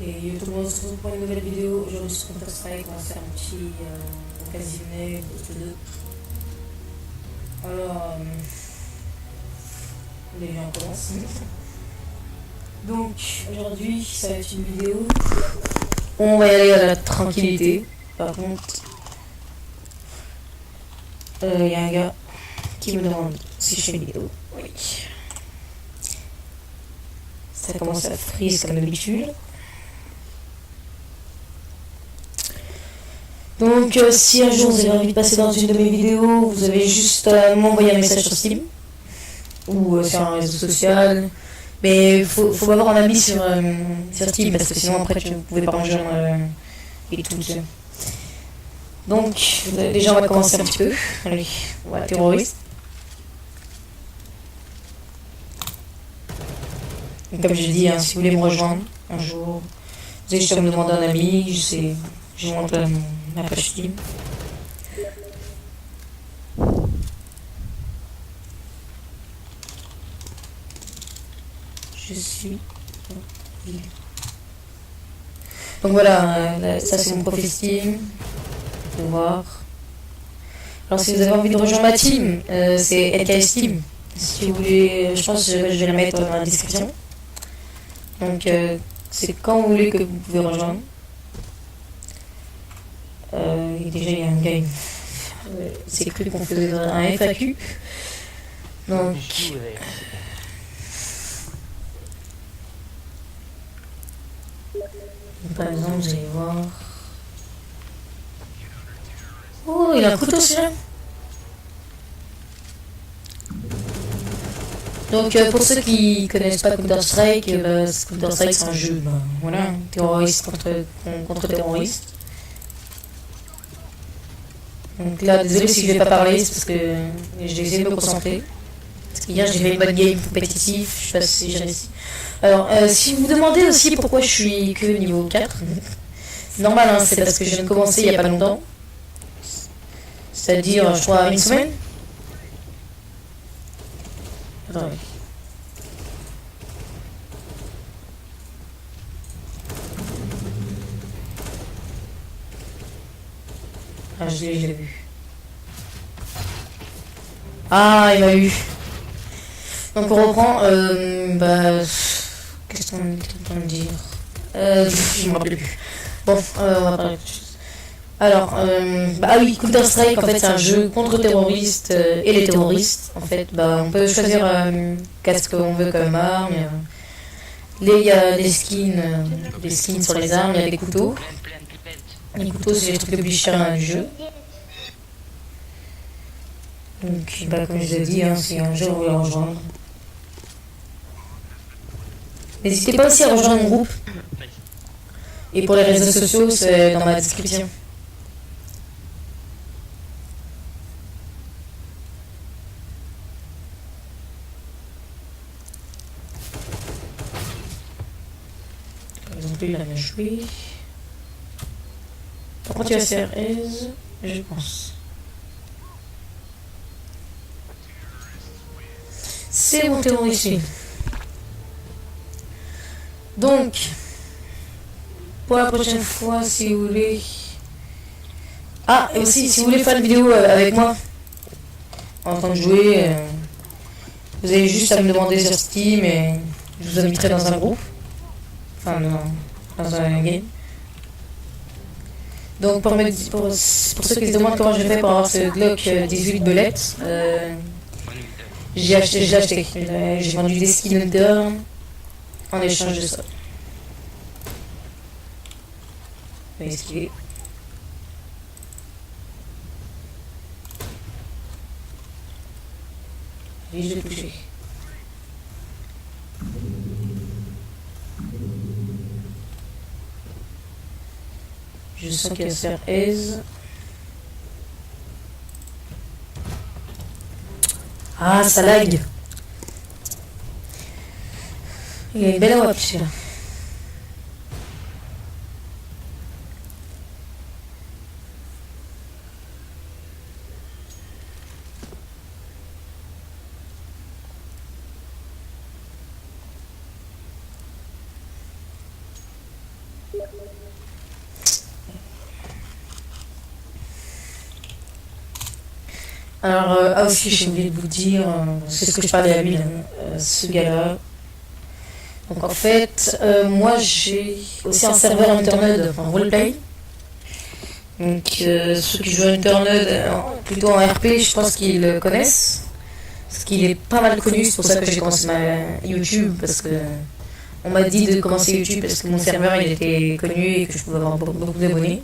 Et tout le monde se retrouve pour une nouvelle vidéo. Aujourd'hui sur Counter-Strike, on va faire un petit occasionné post 2. Alors, déjà on commence. Donc aujourd'hui, ça va être une vidéo. On va y aller à la tranquillité. Par contre, il y a un gars qui me demande si je fais une vidéo. Oui. Ça commence à freeze comme d'habitude. Donc si un jour vous avez envie de passer dans une de mes vidéos, vous avez juste à m'envoyer un message sur Steam ou sur un réseau social. Mais il faut avoir un ami sur Steam parce que sinon après tu ne pouvez pas rejoindre et tout. Donc déjà on va commencer un petit peu. Allez, voilà, terroriste. Et comme je dis, si vous voulez me rejoindre un jour, vous avez juste à me demander un ami, je vous montre ma page Steam. Je suis. Donc voilà, ça c'est mon profil Steam. Vous pouvez voir. Alors si vous avez envie de rejoindre ma team, c'est LKS Steam. Si vous voulez, je pense que je vais la mettre dans la description. Donc c'est quand vous voulez que vous pouvez rejoindre. Et déjà il y a un gars, c'est cru qu'on faisait un FAQ. Donc par exemple vous allez voir. Oh, il a un couteau celui-là. Donc pour ceux qui connaissent pas Counter-Strike, Counter-Strike c'est un jeu, voilà, terroriste contre terroriste. Donc là, désolé si je vais pas parler, c'est parce que j'ai essayé de me concentrer. Parce qu'hier j'ai fait une bonne game compétitive, je sais pas si j'ai réussi. Alors, si vous vous demandez aussi pourquoi je suis que niveau 4, c'est normal, hein, c'est parce que je viens de commencer il y a pas longtemps. C'est-à-dire, je crois, une semaine. Attendez. Ah, je l'ai vu. Ah, il m'a eu. Donc on reprend. Qu'est-ce qu'on est en train de dire je me rappelle plus. Bon, on va parler de choses. Alors, ah oui, Counter-Strike, en fait, c'est un jeu contre terroristes et les terroristes. En fait, on peut choisir qu'est-ce qu'on veut comme arme. Il y a des skins sur les armes, il y a des couteaux. Les couteaux, c'est les trucs les plus chers du jeu. Donc, comme je vous ai dit, si un jour vous voulez rejoindre. N'hésitez pas aussi à rejoindre mon groupe. Et pour les réseaux sociaux, c'est dans ma description. Par exemple, il a bien joué. Par contre, il va se faire aise, je pense. C'est mon terroriste. Donc, pour la prochaine fois, si vous voulez. Ah, et aussi, si vous voulez faire une vidéo avec moi, en train de jouer, vous avez juste à me demander sur Steam et je vous inviterai dans un groupe. Enfin, dans un game. Donc, pour ceux qui se demandent comment j'ai fait pour avoir ce Glock 18 belette, j'ai acheté. J'ai vendu des skins Hunter en échange de ça. Je vais esquiver. Et je vais toucher. Je sens qu'il va se faire aise. Ah, ça lag. Il a une belle web celui-là. Alors, ah aussi, j'ai oublié de vous dire, c'est ce que je parlais à lui, là, ce gars-là. Donc en fait, moi j'ai aussi un serveur Internode en roleplay. Donc ceux qui jouent à Internode, plutôt en RP, je pense qu'ils le connaissent. Parce qu'il est pas mal connu, c'est pour ça que j'ai commencé ma YouTube. Parce que on m'a dit de commencer YouTube parce que mon serveur il était connu et que je pouvais avoir beaucoup d'abonnés.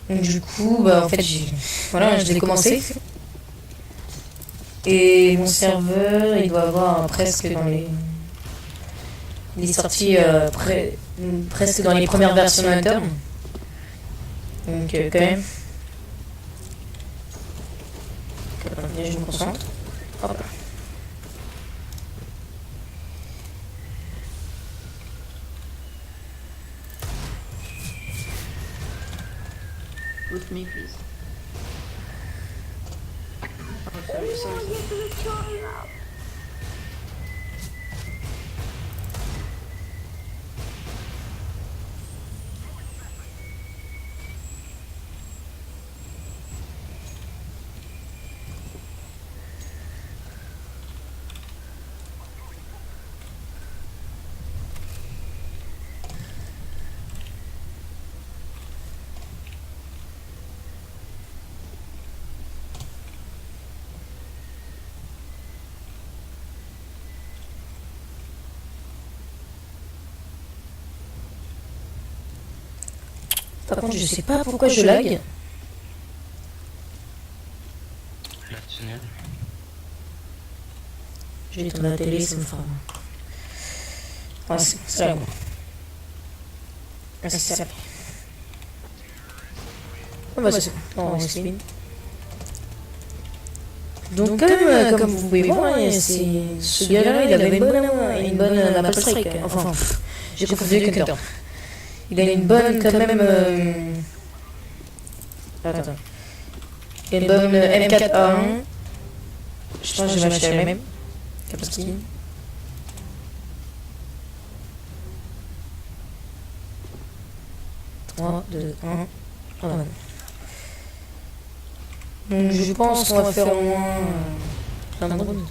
Donc du coup, bah, en fait, voilà, je l'ai commencé. Et mon serveur, il doit avoir presque dans les... Il est sorti presque dans les premières versions interne. Donc quand même. Attendez, je me concentre. Hop. With me, please. Par contre, je sais pas pourquoi je lag. La tunnel. J'ai éteint la télé, ça me fera. Ah, c'est là. Ah, c'est ça. Ah, bah, c'est bon. On spin. Donc, comme vous pouvez voir, ce gars-là, il avait une bonne Maple Strike. Enfin, j'ai confondu avec Hunter. Il a une bonne, quand même. Attends. Il a une bonne M4A1. Je pense que je vais acheter la même. Kapowski. Trois, deux, un. Voilà. Donc je pense qu'on va faire au moins plein de drones.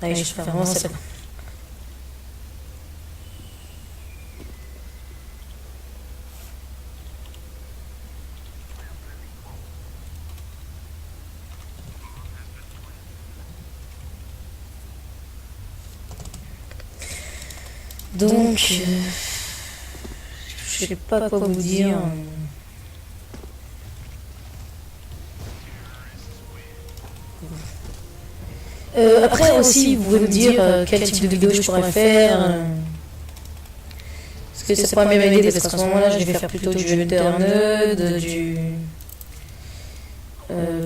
Allez, je vais faire vraiment ça. Donc, je sais pas quoi vous dire. Après aussi, vous pouvez me dire quel type de vidéo je pourrais faire. Parce que ça pourrait m'aider, parce qu'en ce moment-là, je vais faire plutôt du jeu Eternode, du...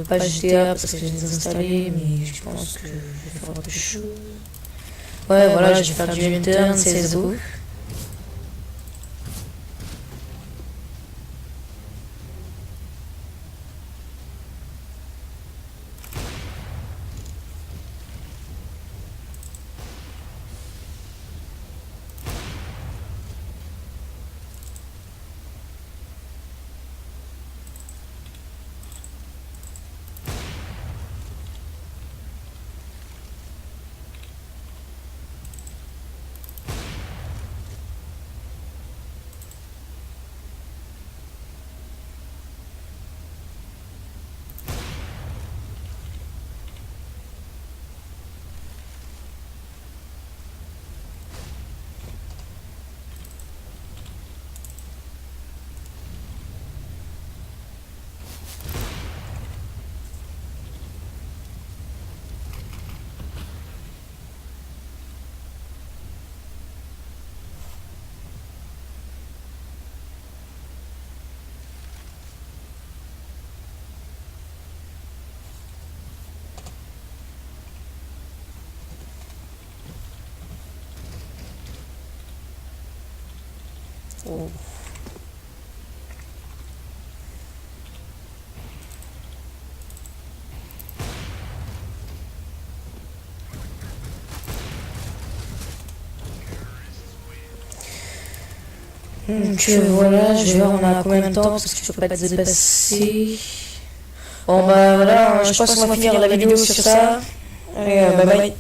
pas GTA, parce que je les ai installés, mais je pense que je vais faire autre chose. Ouais, voilà, je vais faire du Eternode, CSGO. Oh. Donc voilà, je vais voir on a combien de temps parce que je peux pas te dépasser. Bon bah voilà, je pense qu'on va finir la vidéo sur ça. Allez, bye bye.